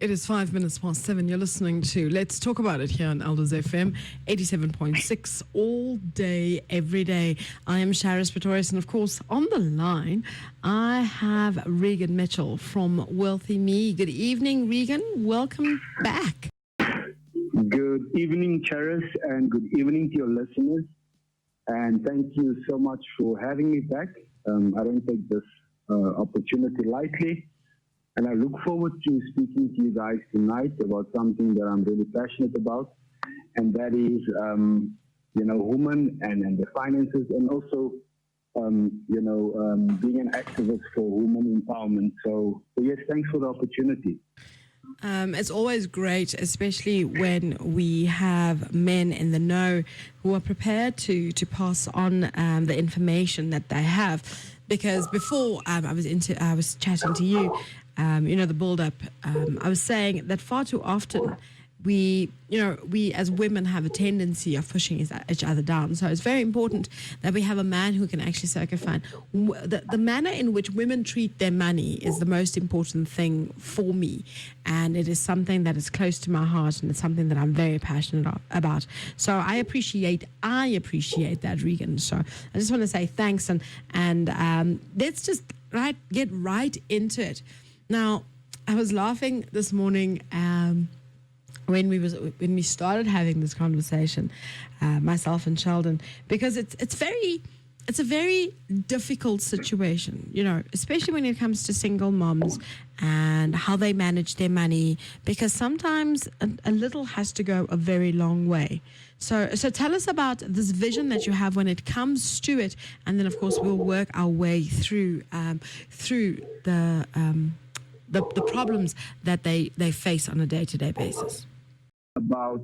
It is 7:05. You're listening to Let's Talk About It here on EldosFM 87.6 all day, every day. I am Charis Pretorius, and of course, on the line, I have Reagan Mitchell from WealthyMe. Good evening, Reagan. Welcome back. Good evening, Charis, and good evening to your listeners. And thank you so much for having me back. I don't take this opportunity lightly. And I look forward to speaking to you guys tonight about something that I'm really passionate about, and that is, women and their finances, and also, being an activist for women empowerment. So yes, thanks for the opportunity. It's always great, especially when we have men in the know who are prepared to pass on the information that they have. Because before I was chatting to you, the build-up, I was saying that far too often we as women have a tendency of pushing each other down. So it's very important that we have a man who can actually say, okay, fine. The manner in which women treat their money is the most important thing for me. And it is something that is close to my heart, and it's something that I'm very passionate about. So I appreciate that, Reagan. So I just want to say thanks, and let's just get right into it. Now, I was laughing this morning when we started having this conversation, myself and Sheldon, because it's a very difficult situation, especially when it comes to single moms and how they manage their money, because sometimes a little has to go a very long way. So tell us about this vision that you have when it comes to it, and then of course we'll work our way through the problems that they face on a day-to-day basis. So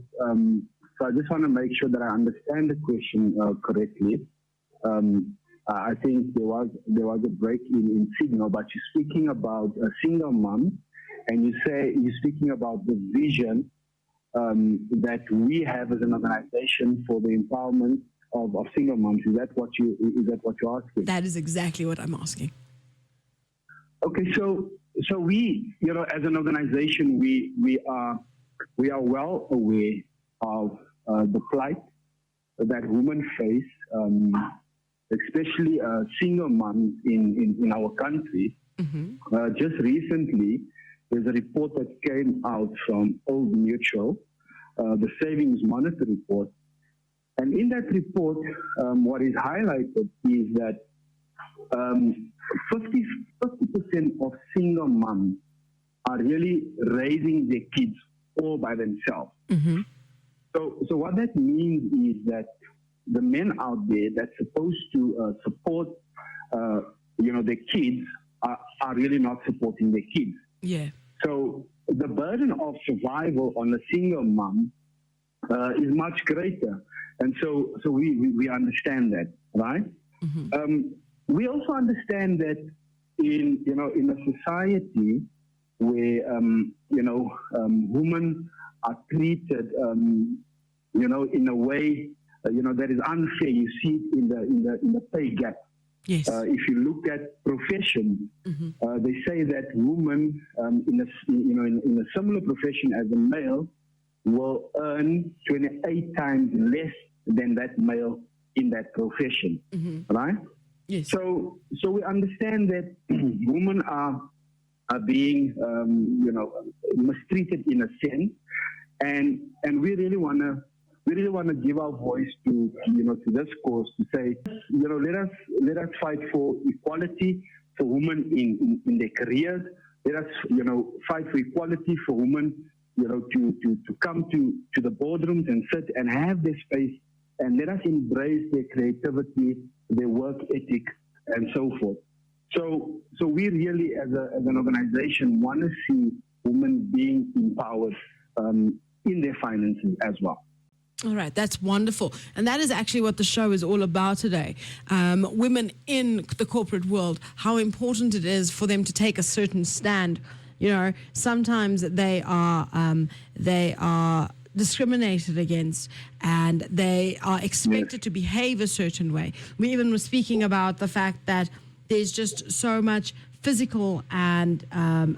I just want to make sure that I understand the question correctly. I think there was a break in signal, but you're speaking about a single mom, and you're speaking about the vision that we have as an organization for the empowerment of single moms. Is that what you're asking? That is exactly what I'm asking. Okay, so we, as an organization, we are well aware of the plight that women face, especially single moms in our country. Mm-hmm. Just recently, there's a report that came out from Old Mutual, the Savings Monitor report. And in that report, what is highlighted is that 50% of single moms are really raising their kids all by themselves. Mm-hmm. So what that means is that the men out there that's supposed to support, their kids are really not supporting their kids. Yeah. So the burden of survival on a single mom is much greater, and so we understand that, right? Mm-hmm. We also understand that in a society where women are treated in a way that is unfair. You see it in the pay gap. Yes. If you look at profession, mm-hmm. They say that women in a similar profession as a male will earn 28 times less than that male in that profession, mm-hmm. right? Yes. So we understand that women are being mistreated in a sense, and we really want to give our voice to this cause, to say, let us fight for equality for women in their careers. Let us fight for equality for women to come to the boardrooms and sit and have their space, and let us embrace their creativity, their work ethic, and so forth. So we really, as an organization, want to see women being empowered in their finances as well. All right, that's wonderful. And that is actually what the show is all about today. Women in the corporate world, how important it is for them to take a certain stand. Sometimes they are discriminated against, and they are expected to behave a certain way. We even were speaking about the fact that there's just so much physical and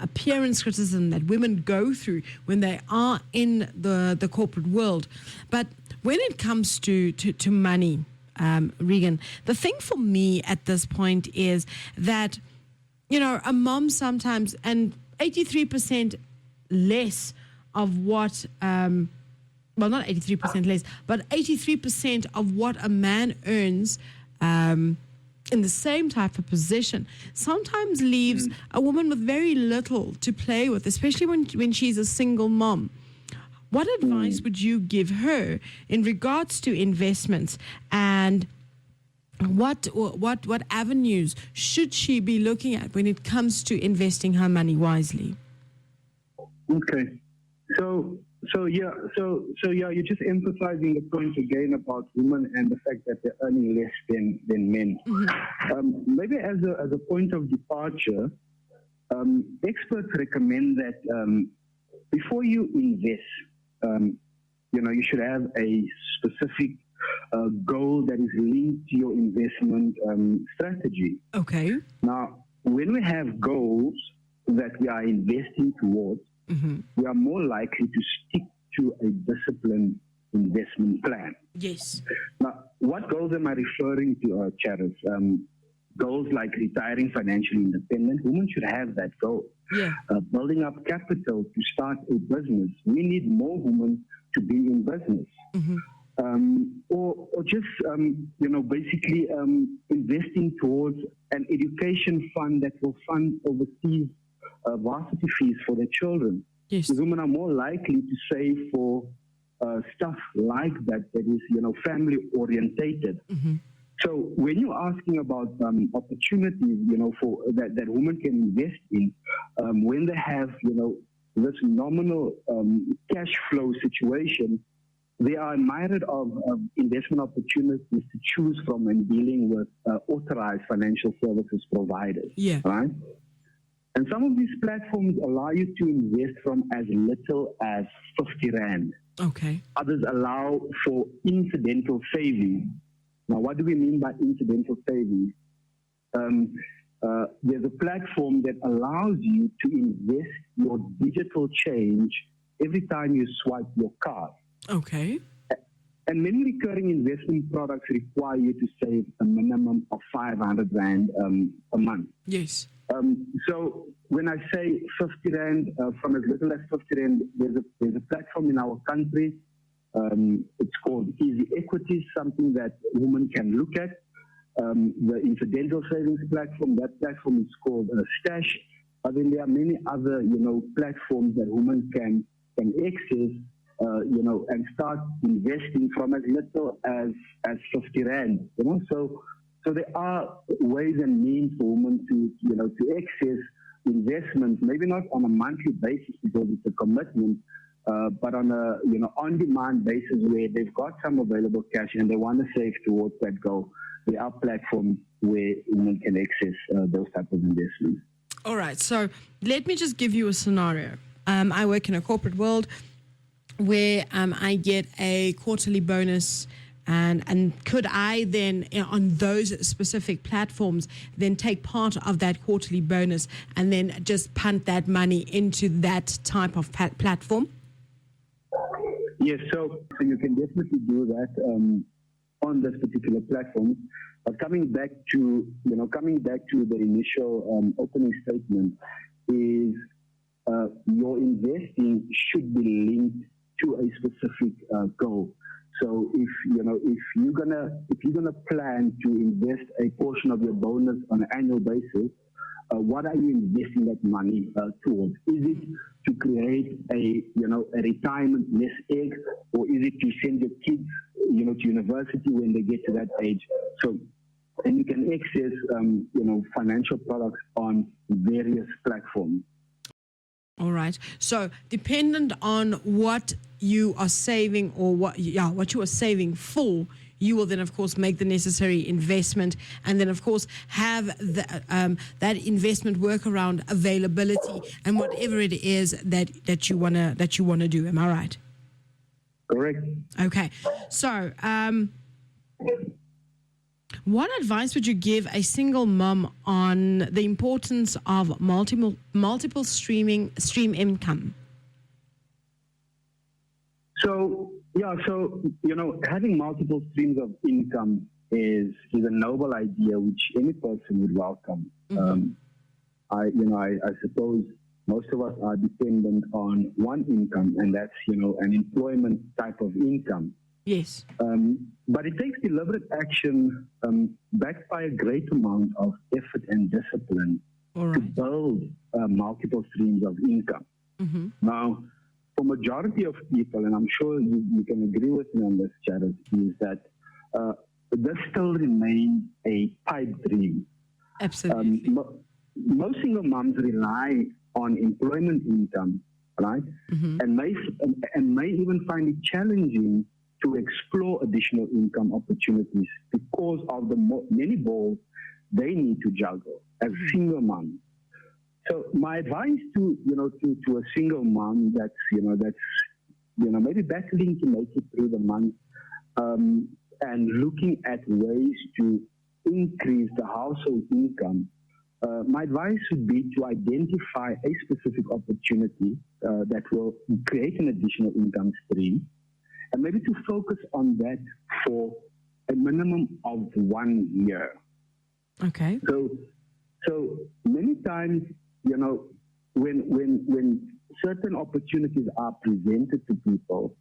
appearance criticism that women go through when they are in the corporate world. But when it comes to money, Reagan, the thing for me at this point is that, a mom sometimes, and 83% less of what, well, not 83% less, but 83% of what a man earns in the same type of position sometimes leaves a woman with very little to play with, especially when she's a single mom. What advice would you give her in regards to investments, and what avenues should she be looking at when it comes to investing her money wisely? Okay. So you're just emphasizing the point again about women and the fact that they're earning less than men. Mm-hmm. Maybe as a point of departure, experts recommend that before you invest, you should have a specific goal that is linked to your investment strategy. Okay. Now, when we have goals that we are investing towards, mm-hmm. we are more likely to stick to a disciplined investment plan. Yes. Now, what goals am I referring to, Charis? Goals like retiring financially independent. Women should have that goal. Yeah. Building up capital to start a business. We need more women to be in business. Mm-hmm. Or just, basically investing towards an education fund that will fund overseas varsity fees for their children. Yes. Women are more likely to save for stuff like that is, family orientated. Mm-hmm. So when you're asking about opportunities, for that women can invest in, when they have, this nominal cash flow situation, they are myriad of investment opportunities to choose from when dealing with authorized financial services providers. Yeah. Right? And some of these platforms allow you to invest from as little as 50 Rand. Okay. Others allow for incidental savings. Now, what do we mean by incidental savings? There's a platform that allows you to invest your digital change every time you swipe your card. Okay. And many recurring investment products require you to save a minimum of 500 Rand a month. Yes. So when I say 50 Rand, from as little as 50 Rand, there's a platform in our country. It's called Easy Equities, something that women can look at. The incidental savings platform, that platform is called Stash. But then there are many other, platforms that women can access, and start investing from as little as 50 Rand. So there are ways and means for women to access investments, maybe not on a monthly basis because it's a commitment, but on a on-demand basis where they've got some available cash and they want to save towards that goal. There are platforms where women can access those type of investments. All right. So let me just give you a scenario. I work in a corporate world where I get a quarterly bonus. And could I then, on those specific platforms, then take part of that quarterly bonus and then just punt that money into that type of platform? Yes, so you can definitely do that on this particular platform. But coming back to the initial opening statement is your investing should be linked to a specific goal. So if you're gonna plan to invest a portion of your bonus on an annual basis, what are you investing that money towards? Is it to create a retirement nest egg, or is it to send your kids to university when they get to that age? So, and you can access financial products on various platforms. All right. So dependent on what you are saving or what you are saving for, you will then, of course, make the necessary investment, and then, of course, have that investment work around availability and whatever it is that you wanna do. Am I right? Correct. Okay. So What advice would you give a single mom on the importance of multiple stream income? So, having multiple streams of income is a noble idea which any person would welcome. I suppose most of us are dependent on one income, and that's, an employment type of income. Yes. But it takes deliberate action backed by a great amount of effort and discipline to build multiple streams of income. Now, for majority of people, and I'm sure you can agree with me on this, Jared, is that this still remains a pipe dream. Absolutely. Most single moms rely on employment income, right? And may even find it challenging to explore additional income opportunities because of the many balls they need to juggle as single moms. So my advice to a single mom that's maybe battling to make it through the month and looking at ways to increase the household income, my advice would be to identify a specific opportunity that will create an additional income stream, and maybe to focus on that for a minimum of 1 year. Okay. So many times, when certain opportunities are presented to people,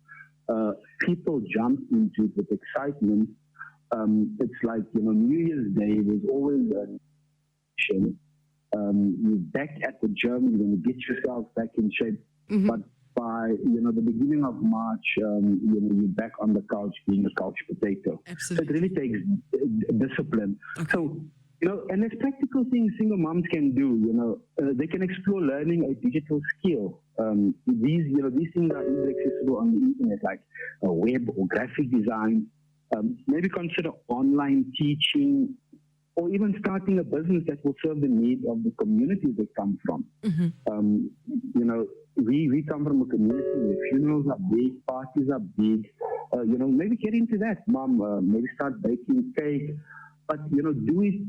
people jump into it with excitement. It's like, New Year's Day, there's always a you're back at the gym, you're going to get yourself back in shape. But by, the beginning of March, you're back on the couch being a couch potato. Absolutely. So it really takes discipline. Okay. So, and there's practical things single moms can do. They can explore learning a digital skill. These things are easily accessible on the internet, like web or graphic design. Maybe consider online teaching, or even starting a business that will serve the needs of the communities they come from. We come from a community where funerals are big, parties are big. Maybe get into that, Mom. Maybe start baking cake, but do it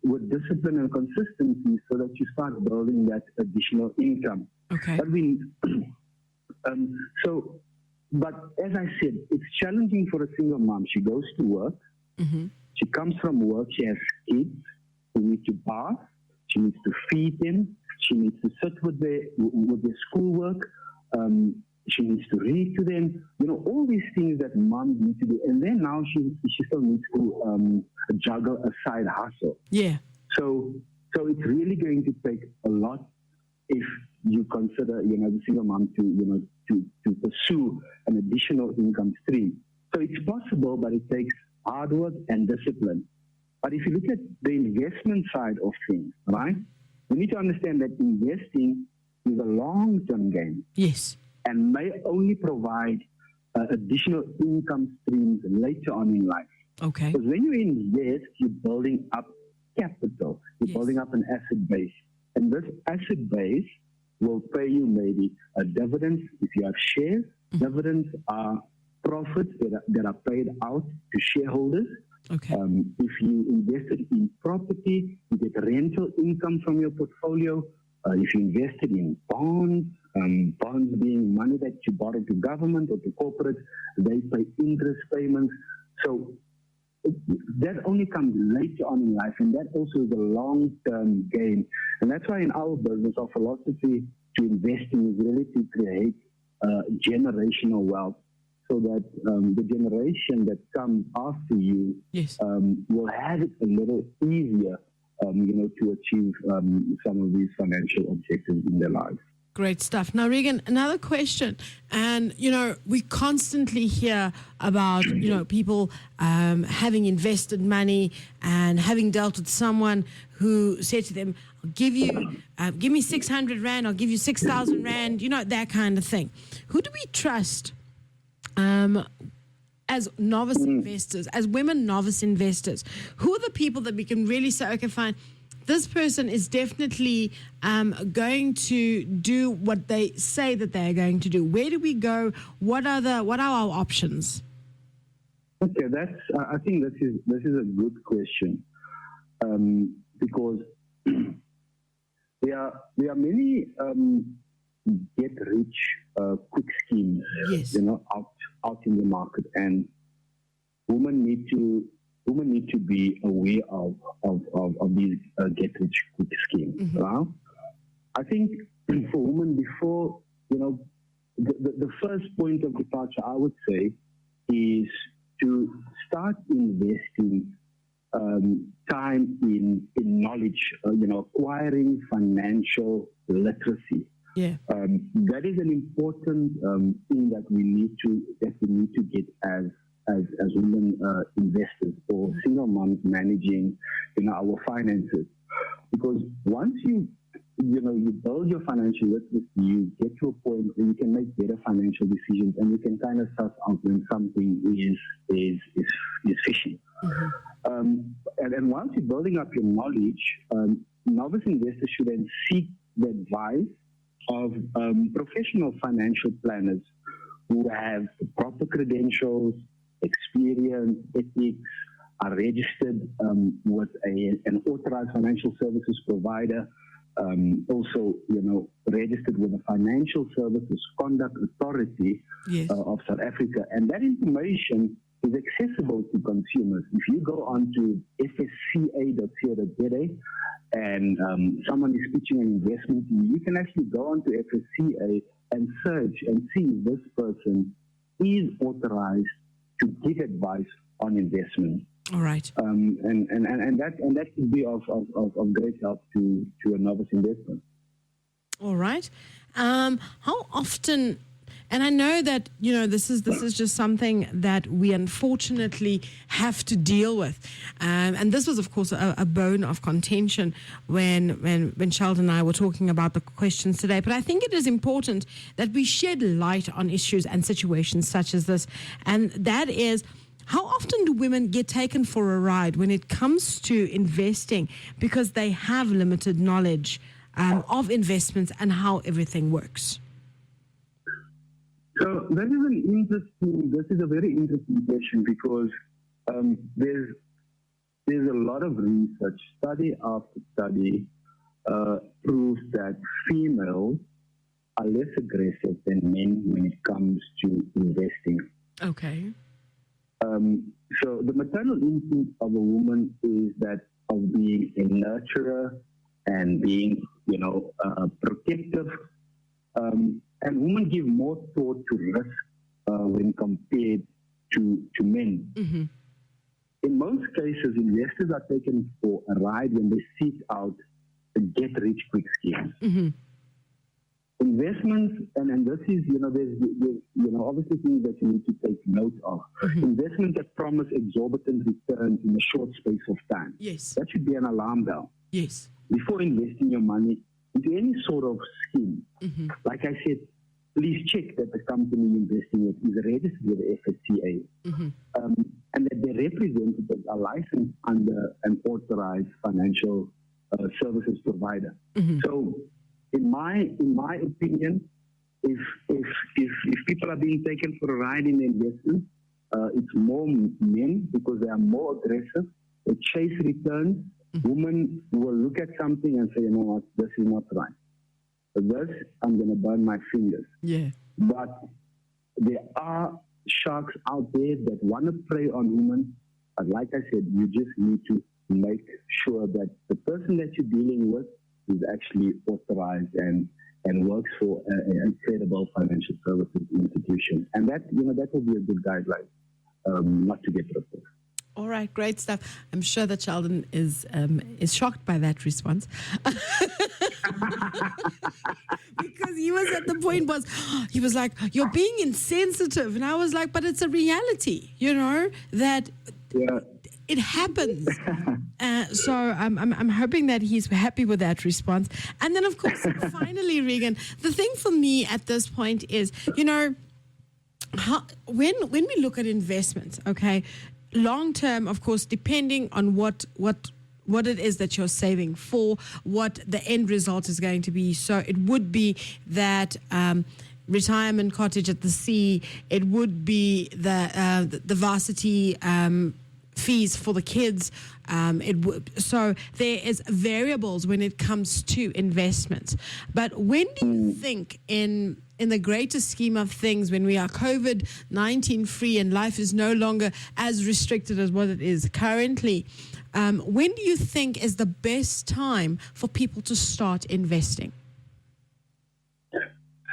with discipline and consistency so that you start building that additional income. Okay. But as I said, it's challenging for a single mom. She goes to work. She comes from work. She has kids. She needs to bath. She needs to feed them. She needs to sit with their schoolwork. She needs to read to them. All these things that moms need to do. And then now she still needs to juggle a side hustle. Yeah. So it's really going to take a lot if you consider, the single mom to pursue an additional income stream. So it's possible, but it takes hard work and discipline. But if you look at the investment side of things, right, we need to understand that investing is a long-term game. Yes. And may only provide additional income streams later on in life. Okay. Because when you invest, you're building up capital. You're building up an asset base. And this asset base will pay you maybe a dividend if you have shares. Dividends are profits that are paid out to shareholders. Okay. If you invested in property, you get rental income from your portfolio. If you invested in bonds, bonds being money that you borrow to government or to corporate, they pay interest payments. So that only comes later on in life, and that also is a long-term gain. And that's why in our business, our philosophy to investing is really to create generational wealth, so that the generation that comes after you will have it a little easier, to achieve some of these financial objectives in their lives. Great stuff. Now, Reagan, another question. And, we constantly hear about, people having invested money and having dealt with someone who said to them, I'll give me 600 Rand, I'll give you 6,000 Rand, that kind of thing. Who do we trust as novice investors, as women novice investors? Who are the people that we can really say, okay, fine, this person is definitely going to do what they say that they're going to do? Where do we go? What are our options? Okay, I think this is a good question, because there are many get rich quick schemes, Yes. out in the market, and women need to be aware of these get rich quick schemes. Mm-hmm. I think for women, before the first point of departure, I would say, is to start investing time in knowledge, acquiring financial literacy. Yeah. That is an important thing that we need to get as women investors or single moms managing our finances, because once you build your financial literacy, you get to a point where you can make better financial decisions, and you can kind of suss out when something is fishy. And once you're building up your knowledge, novice investors should then seek the advice of professional financial planners who have the proper credentials, experience, ethics, are registered with an authorized financial services provider, also, registered with the Financial Services Conduct Authority. Yes. Of South Africa. And that information is accessible to consumers. If you go on to fsca.co.za and someone is pitching an investment to you, you can actually go on to FSCA and search and see if this person is authorized to give advice on investment. All right. And that could be of great help to a novice investor. All right. How often? And I know that this is just something that we unfortunately have to deal with, and this was of course a bone of contention when Sheldon and I were talking about the questions today. But I think it is important that we shed light on issues and situations such as this, and that is, how often do women get taken for a ride when it comes to investing because they have limited knowledge of investments and how everything works? So this is a very interesting question, because there's a lot of research, study after study, proves that females are less aggressive than men when it comes to investing. Okay. So the maternal instinct of a woman is that of being a nurturer and being, protective. And women give more thought to risk when compared to men. Mm-hmm. In most cases, investors are taken for a ride when they seek out the get-rich-quick schemes. Mm-hmm. Investments, and this is, there's obviously things that you need to take note of. Mm-hmm. Investments that promise exorbitant returns in a short space of time. Yes. That should be an alarm bell. Yes. Before investing your money into any sort of scheme. Mm-hmm. Like I said, please check that the company you're investing with is registered with the FSCA, Mm-hmm. And that their representatives are licensed under an authorized financial services provider. Mm-hmm. So, in my opinion, if people are being taken for a ride in investment, it's more men, because they are more aggressive. They chase returns. Mm-hmm. Women will look at something and say, you know what, this is not right. For this, I'm going to burn my fingers. Yeah. But there are sharks out there that want to prey on women. But like I said, you just need to make sure that the person that you're dealing with is actually authorized and works for a credible financial services institution. And that will be a good guideline, not to get rid of. All right, great stuff. I'm sure that Sheldon is shocked by that response. Because he was at the point he was like, you're being insensitive. And I was like, but it's a reality, that it happens. So I'm hoping that he's happy with that response. And then, of course, finally, Reagan, the thing for me at this point is, when we look at investments, okay, long term, of course, depending on what it is that you're saving for, what the end result is going to be. So it would be that retirement cottage at the sea. It would be the varsity fees for the kids. So there is variables when it comes to investments. But when do you think in the greater scheme of things, when we are COVID-19 free and life is no longer as restricted as what it is currently, when do you think is the best time for people to start investing?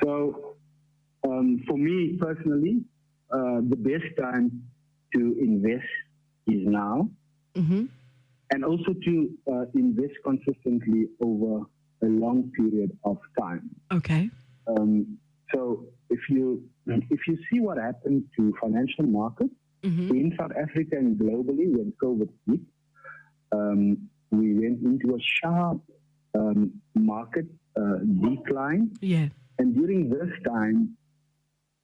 So, for me personally, the best time to invest is now, and also to invest consistently over a long period of time. Okay. So if you see what happened to financial markets in South Africa and globally when COVID hit, we went into a sharp market decline. Yeah. And during this time,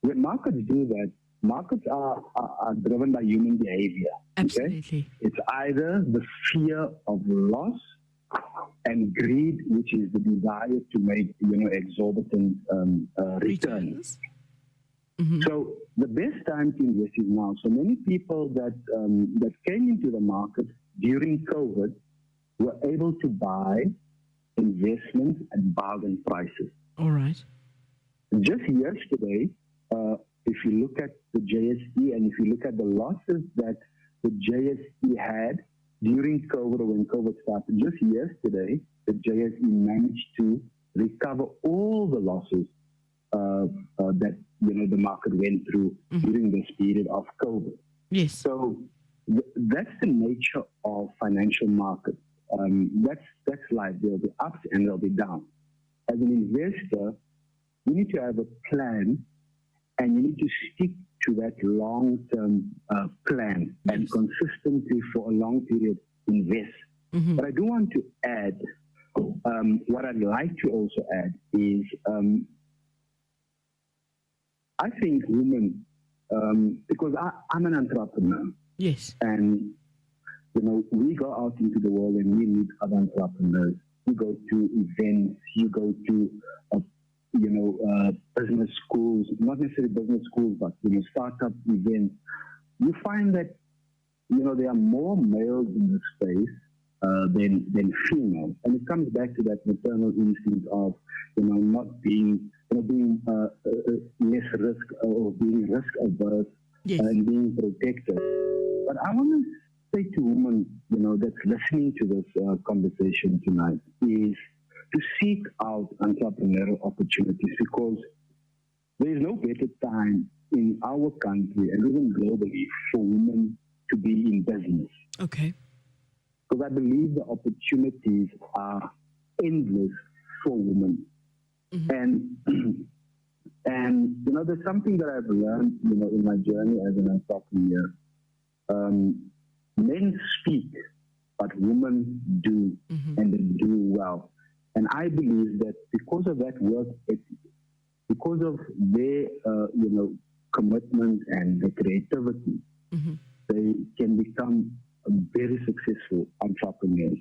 when markets do that, markets are driven by human behavior. Absolutely. Okay? It's either the fear of loss and greed, which is the desire to make exorbitant returns. So the best time to invest is now. So many people that came into the market during COVID were able to buy investments at bargain prices. All right. Just yesterday, if you look at the JSE and if you look at the losses that the JSE had during COVID or when COVID started, just yesterday, the JSE managed to recover all the losses that the market went through during this period of COVID. Yes. So that's the nature of financial markets. That's life. There'll be ups and there'll be downs. As an investor, you need to have a plan, and you need to stick to that long-term plan and consistently for a long period invest. But I do want to add, what I'd like to also add is, I think women, because I'm an entrepreneur. Yes. And, we go out into the world and we meet other entrepreneurs. You go to events, you go to business schools, not necessarily business schools, but startup events. You find that there are more males in this space than females, and it comes back to that maternal instinct of not being less risk or being risk averse. Yes. And being protected. But I want to say to women that's listening to this conversation tonight is to seek out entrepreneurial opportunities, because there is no better time in our country and even globally for women to be in business. Okay. Because I believe the opportunities are endless for women. And there's something that I've learned, in my journey as an entrepreneur. Men speak, but women do, and they do well. And I believe that because of that work ethic, because of their, commitment and their creativity, they can become very successful entrepreneurs.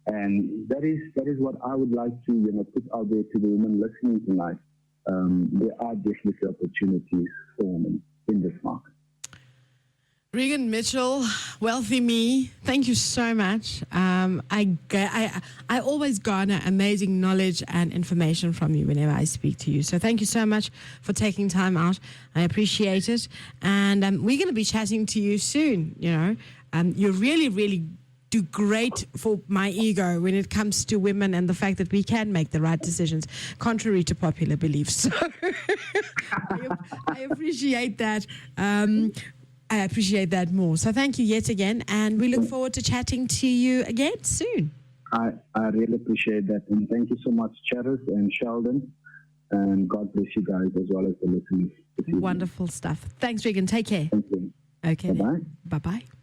And that is what I would like to, put out there to the women listening tonight. There are definitely opportunities for women in this market. Reagan Mitchell, WealthyMe, thank you so much. I always garner amazing knowledge and information from you whenever I speak to you. So thank you so much for taking time out. I appreciate it. And we're going to be chatting to you soon. You really, really do great for my ego when it comes to women and the fact that we can make the right decisions, contrary to popular beliefs. So I appreciate that. I appreciate that more. So thank you yet again, and we look forward to chatting to you again soon. I really appreciate that, and thank you so much, Charis and Sheldon, and God bless you guys as well as the listeners. Wonderful stuff. Thanks, Reagan. Take care. Thank you. Okay. Bye-bye. Bye-bye.